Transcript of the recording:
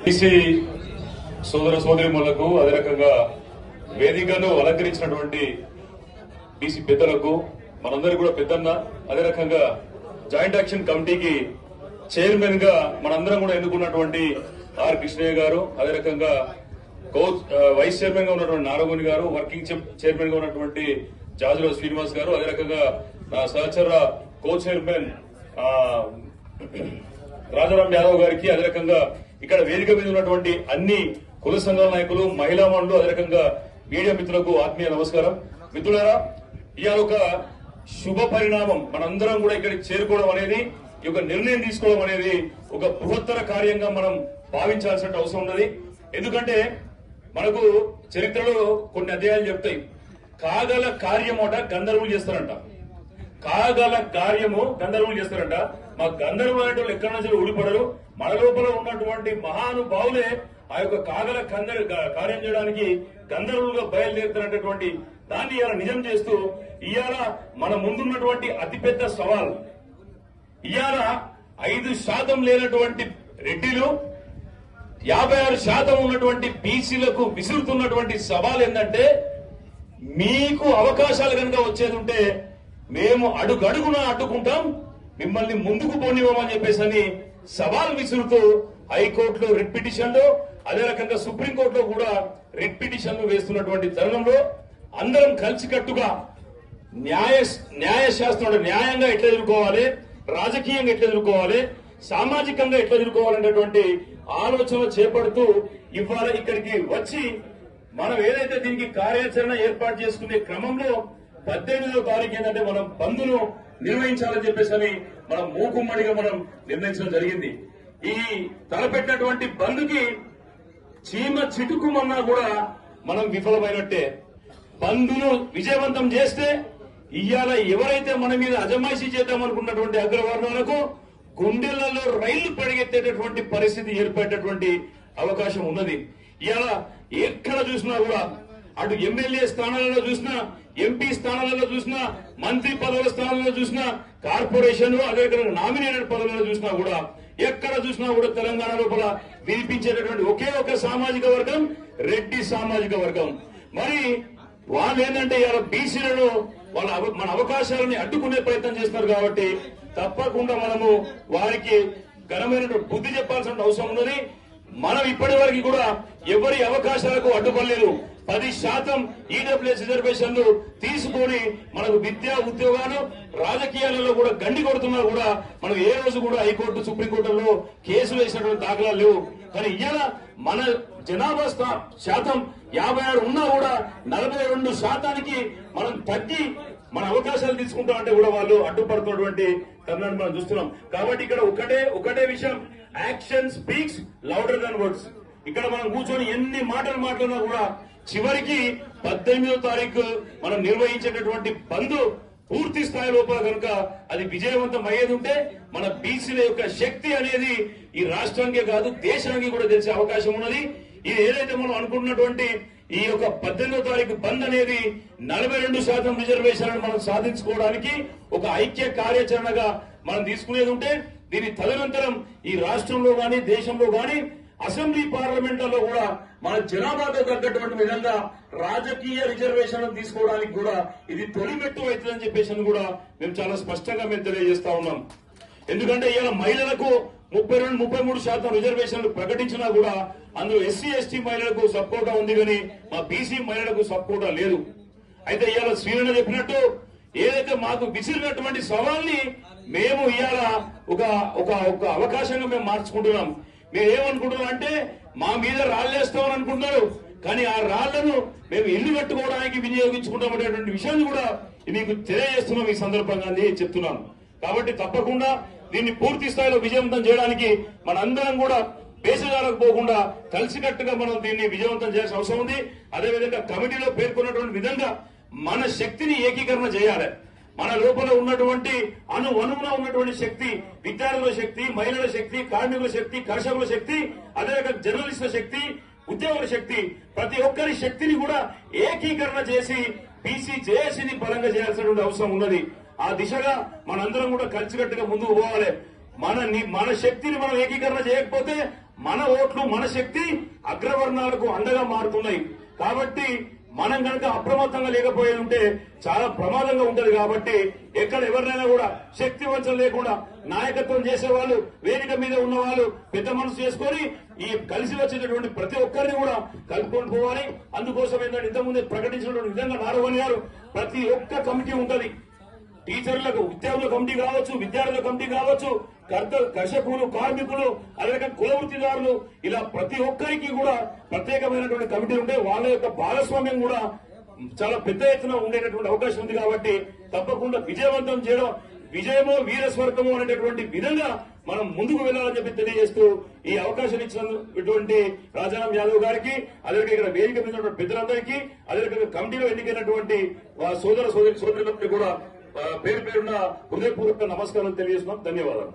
BC సోదర సోదరిమణులకు అదే రకంగా వేదికను అలంకరించినటువంటి బీసీ పెద్దలకు మనందరికీ కూడా పెద్దన్న, అదే రకంగా జాయింట్ యాక్షన్ కమిటీకి చైర్మన్ గా మనందరం కూడా ఎన్నుకున్నటువంటి ఆర్ కృష్ణయ్య గారు, అదే రకంగా వైస్ చైర్మన్ గా ఉన్నటువంటి నారగుని గారు, వర్కింగ్ చైర్మన్ గా ఉన్నటువంటి జాజుల శ్రీనివాస్ గారు, అదే రకంగా నా సహచర కో చైర్మన్ రాజారాం యాదవ్ గారికి, అదే రకంగా ఇక్కడ వేదిక మీద ఉన్నటువంటి అన్ని కుల సంఘాల నాయకులు, మహిళా మండలు, అదే రకంగా మీడియా మిత్రులకు ఆత్మీయ నమస్కారం. మిత్రులారా, ఇవాళ ఒక శుభ పరిణామం, మనందరం కూడా ఇక్కడికి చేరుకోవడం అనేది, ఈ యొక్క నిర్ణయం తీసుకోవడం అనేది ఒక బృహత్తర కార్యంగా మనం భావించాల్సిన అవసరం ఉన్నది. ఎందుకంటే మనకు చరిత్రలో కొన్ని అధ్యాయాలు చెప్తాయి, కాగల కార్యమోట గంధర్వులు చేస్తారంట. కాగల కార్యము గంధర్వులు చేస్తారంట. మా గంధర్వులు అనేటువంటి ఎక్కడి నుంచి ఊడిపడరు, మన లోపల ఉన్నటువంటి మహానుభావులే ఆ యొక్క కాగల కార్యం చేయడానికి గంధర్వులుగా బయలుదేరుతున్నటువంటి దాన్ని ఇవాళ నిజం చేస్తూ, ఇవాళ మన ముందున్నటువంటి అతిపెద్ద సవాల్, ఇవాళ 5% లేనటువంటి రెడ్డిలు 56% ఉన్నటువంటి బీసీలకు విసురుతున్నటువంటి సవాల్ ఏంటంటే, మీకు అవకాశాలు కనుక వచ్చేది ఉంటే మేము అడుగడుగున అడ్డుకుంటాం, మిమ్మల్ని ముందుకు పోనివ్వమని చెప్పేసి సవాల్ విసురుతూ హైకోర్టులో రిట్ పిటిషన్లు, అదే రకంగా సుప్రీంకోర్టులో కూడా రిట్ పిటిషన్లు వేస్తున్నటువంటి తరుణంలో అందరం కలిసికట్టుగా న్యాయశాస్త్రంలో న్యాయంగా ఎట్లా ఎదుర్కోవాలి, రాజకీయంగా ఎట్లా ఎదుర్కోవాలి, సామాజికంగా ఎట్లా ఎదుర్కోవాలనేటువంటి ఆలోచన చేపడుతూ ఇవాళ ఇక్కడికి వచ్చి మనం ఏదైతే దీనికి కార్యాచరణ ఏర్పాటు చేసుకునే క్రమంలో 18వ తారీఖు ఏంటంటే మనం బంద్ను నిర్వహించాలని చెప్పేసి మనం మూకుమ్మడిగా మనం నిర్ణయించడం జరిగింది. ఈ తలపెట్టినటువంటి బంద్కి చీమ చిటుకుమన్నా కూడా మనం విఫలమైనట్టే. బంద్ను విజయవంతం చేస్తే ఇవాళ ఎవరైతే మన మీద అజమాయిషీ చేద్దామనుకున్నటువంటి అగ్రవర్ణాలకు గుండెలలో రైళ్లు పరిగెత్తేటటువంటి పరిస్థితి ఏర్పడేటటువంటి అవకాశం ఉన్నది. ఇవాళ ఎక్కడ చూసినా కూడా, అటు ఎమ్మెల్యే స్థానాలలో చూసినా, ఎంపీ స్థానాలలో చూసినా, మంత్రి పదవుల స్థానాలలో చూసినా, కార్పొరేషన్ అదే నామినేటెడ్ పదవులలో చూసినా కూడా, ఎక్కడ చూసినా కూడా తెలంగాణ లోపల వినిపించేటటువంటి ఒకే ఒక సామాజిక వర్గం రెడ్డి సామాజిక వర్గం. మరి వాళ్ళు ఏంటంటే ఇవాళ బీసీలను మన అవకాశాలని అడ్డుకునే ప్రయత్నం చేస్తున్నారు. కాబట్టి తప్పకుండా మనము వారికి ఘనమైన బుద్ధి చెప్పాల్సిన అవసరం ఉన్నది. మనం ఇప్పటి వరకు కూడా ఎవరి అవకాశాలకు అడ్డుపడలేదు. 10% ఈడబ్ల్యూఎస్ రిజర్వేషన్లు తీసుకొని మనకు విద్యా ఉద్యోగాలు రాజకీయాలలో కూడా గండి కొడుతున్నా కూడా మనం ఏ రోజు కూడా హైకోర్టు సుప్రీంకోర్టులో కేసులు వేసినటువంటి దాఖలాలు లేవు. కానీ ఇవాళ మన జనాభా శాతం 56 ఉన్నా కూడా 42% మనం తగ్గి మన అవకాశాలు తీసుకుంటామంటే కూడా వాళ్ళు అడ్డుపడుతున్నటువంటి తరుణాన్ని మనం చూస్తున్నాం. కాబట్టి ఇక్కడ ఒకటే విషయం, యాక్షన్ స్పీక్స్ లౌడర్ దాన్ వర్డ్స్. ఇక్కడ మనం కూర్చొని ఎన్ని మాటలు మాట్లాడినా కూడా చివరికి 18వ తారీఖు మనం నిర్వహించేటటువంటి బంద్ పూర్తి స్థాయి లోపల కనుక అది విజయవంతం అయ్యేది ఉంటే మన బీసీల యొక్క శక్తి అనేది ఈ రాష్ట్రానికే కాదు దేశానికి కూడా తెలిసే అవకాశం ఉన్నది. ఇది ఏదైతే మనం అనుకుంటున్నటువంటి ఈ యొక్క 18వ తారీఖు బంద్ అనేది 42% రిజర్వేషన్లను మనం సాధించుకోవడానికి ఒక ఐక్య కార్యాచరణగా మనం తీసుకునేది ఉంటే, దీని తదనంతరం ఈ రాష్ట్రంలో గాని దేశంలో గాని అసెంబ్లీ పార్లమెంట్లలో కూడా మన జనాభాతో తగ్గటువంటి విధంగా రాజకీయ రిజర్వేషన్లు తీసుకోవడానికి కూడా ఇది తొలిమెట్టు అవుతుందని చెప్పేసి కూడా మేము చాలా స్పష్టంగా మేము తెలియజేస్తా ఉన్నాం. ఎందుకంటే ఇవాళ మహిళలకు 32-33% రిజర్వేషన్లు ప్రకటించినా కూడా అందులో ఎస్సీ ఎస్టీ మహిళలకు సపోర్టా ఉంది, కానీ మా బీసీ మహిళలకు సపోర్టా లేదు. అయితే ఇవాళ శ్రీరణ చెప్పినట్టు ఏదైతే మాకు విసిరినటువంటి సవాల్ని మేము ఇవాళ ఒక అవకాశంగా మేము మార్చుకుంటున్నాం. మేము ఏమనుకుంటున్నాం అంటే మా మీద రాళ్లేస్తామని అనుకుంటున్నారు, కానీ ఆ రాళ్లను మేము ఇల్లు కట్టుకోవడానికి వినియోగించుకుంటామనేటువంటి విషయాన్ని కూడా మీకు తెలియజేస్తున్నాం, ఈ సందర్భంగా చెప్తున్నాను. కాబట్టి తప్పకుండా దీన్ని పూర్తి స్థాయిలో విజయవంతం చేయడానికి మనందరం కూడా బేసగాలకు పోకుండా కలిసికట్టుగా మనం దీన్ని విజయవంతం చేయాల్సిన అవసరం ఉంది. అదేవిధంగా కమిటీలో పేర్కొన్నటువంటి విధంగా మన శక్తిని ఏకీకరణ చేయాలి. మన లోపల ఉన్నటువంటి అణువున ఉన్నటువంటి శక్తి, విద్యార్థుల శక్తి, మహిళల శక్తి, కార్మికుల శక్తి, కర్షకుల శక్తి, అదేవిధంగా జర్నలిస్టుల శక్తి, ఉద్యోగుల శక్తి, ప్రతి ఒక్కరి శక్తిని కూడా ఏకీకరణ చేసి బీసీ జేఏసీని బలంగా చేయాల్సినటువంటి అవసరం ఉన్నది. ఆ దిశగా మనందరం కూడా కలిసికట్టుగా ముందుకు పోవాలి. మన శక్తిని మనం ఏకీకరణ చేయకపోతే మన ఓట్లు మన శక్తి అగ్రవర్ణాలకు అండగా మారుతున్నాయి. కాబట్టి మనం కనుక అప్రమత్తంగా లేకపోయేది ఉంటే చాలా ప్రమాదంగా ఉంటది. కాబట్టి ఎక్కడ ఎవరినైనా కూడా శక్తి వంచన లేకుండా నాయకత్వం చేసే వాళ్ళు, వేదిక మీద ఉన్న వాళ్ళు పెద్ద మనసు చేసుకొని ఈ కలిసి వచ్చేటటువంటి ప్రతి ఒక్కరిని కూడా కలుపుకొని పోవాలి. అందుకోసం ఏంటంటే ఇంతకుముందే ప్రకటించినటువంటి విధంగా నారవణి గారు ప్రతి ఒక్క కమిటీ ఉంటది. టీచర్లకు ఉద్యోగుల కమిటీ కావచ్చు, విద్యార్థుల కమిటీ కావచ్చు, కర్షకులు, కార్మికులు, అలాగే కుల వృత్తిదారులు, ఇలా ప్రతి ఒక్కరికి కూడా ప్రత్యేకమైనటువంటి కమిటీ ఉంటే వాళ్ళ యొక్క భాగస్వామ్యం కూడా చాలా పెద్ద ఎత్తున ఉండేటటువంటి అవకాశం ఉంది. కాబట్టి తప్పకుండా విజయవంతం చేయడం, విజయమో వీరస్వర్గమో అనేటటువంటి విధంగా మనం ముందుకు వెళ్లాలని చెప్పి తెలియజేస్తూ ఈ అవకాశం ఇచ్చినటువంటి రాజారాం యాదవ్ గారికి, అదే ఇక్కడ వేదిక మీద ఉన్న పెద్దలందరికీ, అదే కమిటీలో ఎన్నికైనటువంటి సోదరులందరికీ కూడా పేరు పేరున హృదయపూర్వక నమస్కారం తెలియజేస్తున్నాం. ధన్యవాదాలు.